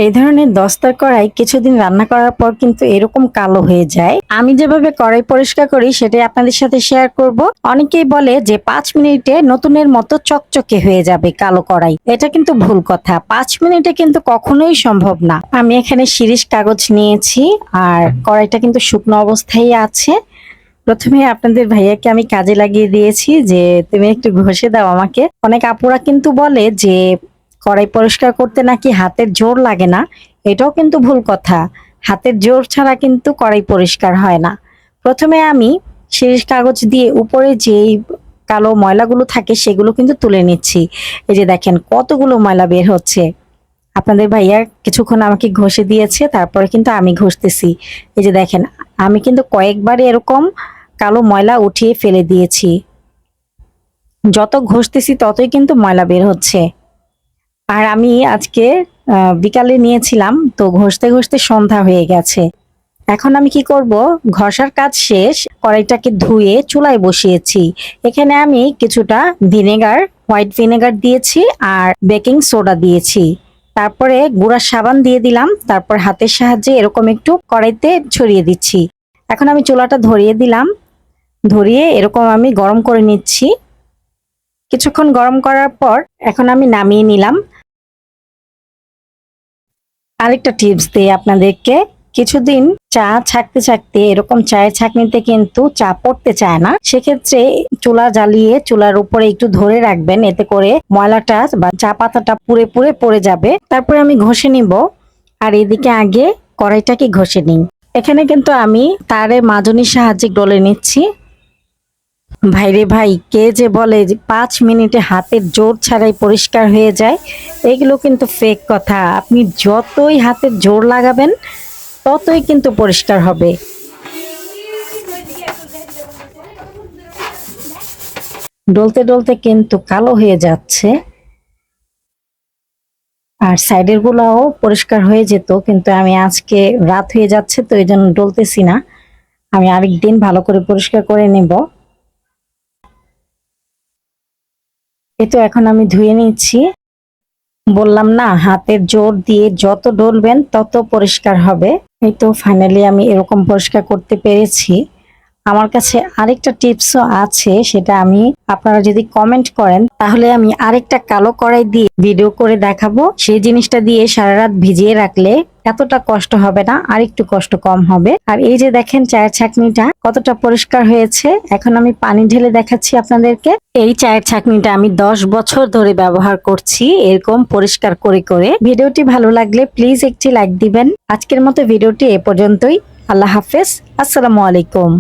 এই ধরনের দস্তার কড়াই কিছুদিন রান্না করার পর কিন্তু এরকম কালো হয়ে যায়। আমি যেভাবে কড়াই পরিষ্কার করি সেটাই আপনাদের সাথে শেয়ার করব। অনেকেই বলে যে ৫ মিনিটে নতুনের মতো চকচকে হয়ে যাবে কালো কড়াই। এটা কিন্তু ভুল কথা। ৫ মিনিটে কিন্তু কখনোই সম্ভব না। আমি এখানে শিরিষ কাগজ নিয়েছি আর কড়াইটা কিন্তু শুকনো অবস্থায় আছে। প্রথমে আপনাদের ভাইয়াকে আমি কাজে লাগিয়ে দিয়েছি যে তুমি একটু ঘষে দাও আমাকে। অনেক আপুরা কিন্তু বলে যে কড়াই পরিষ্কার করতে নাকি হাতের জোর লাগে না। এটাও কিন্তু ভুল কথা। হাতের জোর ছাড়া কিন্তু কড়াই পরিষ্কার হয় না। প্রথমে আমি শিরিষ কাগজ দিয়ে উপরে যেই কালো ময়লাগুলো থাকে সেগুলো কিন্তু তুলে নিচ্ছি। এই যে দেখেন কতগুলো ময়লা বের হচ্ছে। আপনাদের ভাইয়া কিছুক্ষণ আমাকে ঘষে দিয়েছে, তারপরে কিন্তু আমি ঘষতেছি। এই যে দেখেন আমি কিন্তু কয়েকবার এরকম কালো ময়লা উঠিয়ে ফেলে দিয়েছি। যত ঘষতেছি ততই কিন্তু ময়লা বের হচ্ছে। আর আমি আজকে বিকালে নিয়েছিলাম, তো ঘষতে ঘষতে সন্ধ্যা হয়ে গেছে। এখন আমি কি করব, ঘষার কাজ শেষ, কড়াইটাকে ধুয়ে চুলায় বসিয়েছি। এখানে আমি কিছুটা ভিনেগার, হোয়াইট ভিনেগার দিয়েছি আর বেকিং সোডা দিয়েছি। তারপরে গুঁড়া সাবান দিয়ে দিলাম। তারপর হাতের সাহায্যে এরকম একটু কড়াইতে ছড়িয়ে দিচ্ছি। এখন আমি চুলাটা ধরিয়ে দিলাম। ধরিয়ে এরকম আমি গরম করে নিচ্ছি। কিছুক্ষণ গরম করার পর এখন আমি নামিয়ে নিলাম। আরেকটা টিপস দিই আপনাদেরকে, কিছুদিন চা ছাঁকতে ছাঁকতে এরকম চায়ের ছাঁকনিতে কিন্তু চা পড়তে চায় না। সেক্ষেত্রে চুলা জ্বালিয়ে চুলার উপরে একটু ধরে রাখবেন, এতে করে ময়লাটা বা চা পাতাটা পুড়ে পুড়ে পড়ে যাবে। তারপরে আমি ঘষে নিব। আর এদিকে আগে কড়াইটাকে ঘষে নিই। এখানে কিন্তু আমি তারে মাজনির সাহায্যে ডলে নিচ্ছি। ভাইরে ভাই, কে যে বলে যে ৫ মিনিটে হাতের জোর ছাড়াই পরিষ্কার হয়ে যায়, এগুলো কিন্তু ফেক কথা। আপনি যতই হাতের জোর লাগাবেন ততই কিন্তু পরিষ্কার হবে। ডলতে ডলতে কিন্তু কালো হয়ে যাচ্ছে। আর সাইডের গুলাও পরিষ্কার হয়ে যেত, কিন্তু আমি আজকে রাত হয়ে যাচ্ছে তো এই জন্য ডলতেছি না। আমি আরেকদিন ভালো করে পরিষ্কার করে নেব। এই তো এখন আমি ধুয়ে নিচ্ছি। বললাম না, হাতের জোর দিয়ে যত ডলবেন তত পরিষ্কার হবে। এই তো ফাইনালি আমি এরকম পরিষ্কার করতে পেরেছি। আমার কাছে আরেকটা টিপসও আছে, সেটা আমি আপনারা যদি কমেন্ট করেন তাহলে আমি আরেকটা কালো কড়াই দিয়ে ভিডিও করে দেখাবো। সেই জিনিসটা দিয়ে সারা রাত ভিজিয়ে রাখলে এতটা কষ্ট হবে না, আর একটু কষ্ট কম হবে। আর এই যে দেখেন চায়ের ছাঁকনিটা কতটা পরিষ্কার হয়েছে। এখন আমি পানি ঢেলে দেখাচ্ছি আপনাদেরকে। এই চায়ের ছাঁকনিটা আমি 10 বছর ধরে ব্যবহার করছি এরকম পরিষ্কার করে করে। ভিডিওটি ভালো লাগলে প্লিজ একটি লাইক দিবেন। আজকের মতো ভিডিওটি এ পর্যন্তই। আল্লাহ হাফেজ, আসসালামু আলাইকুম।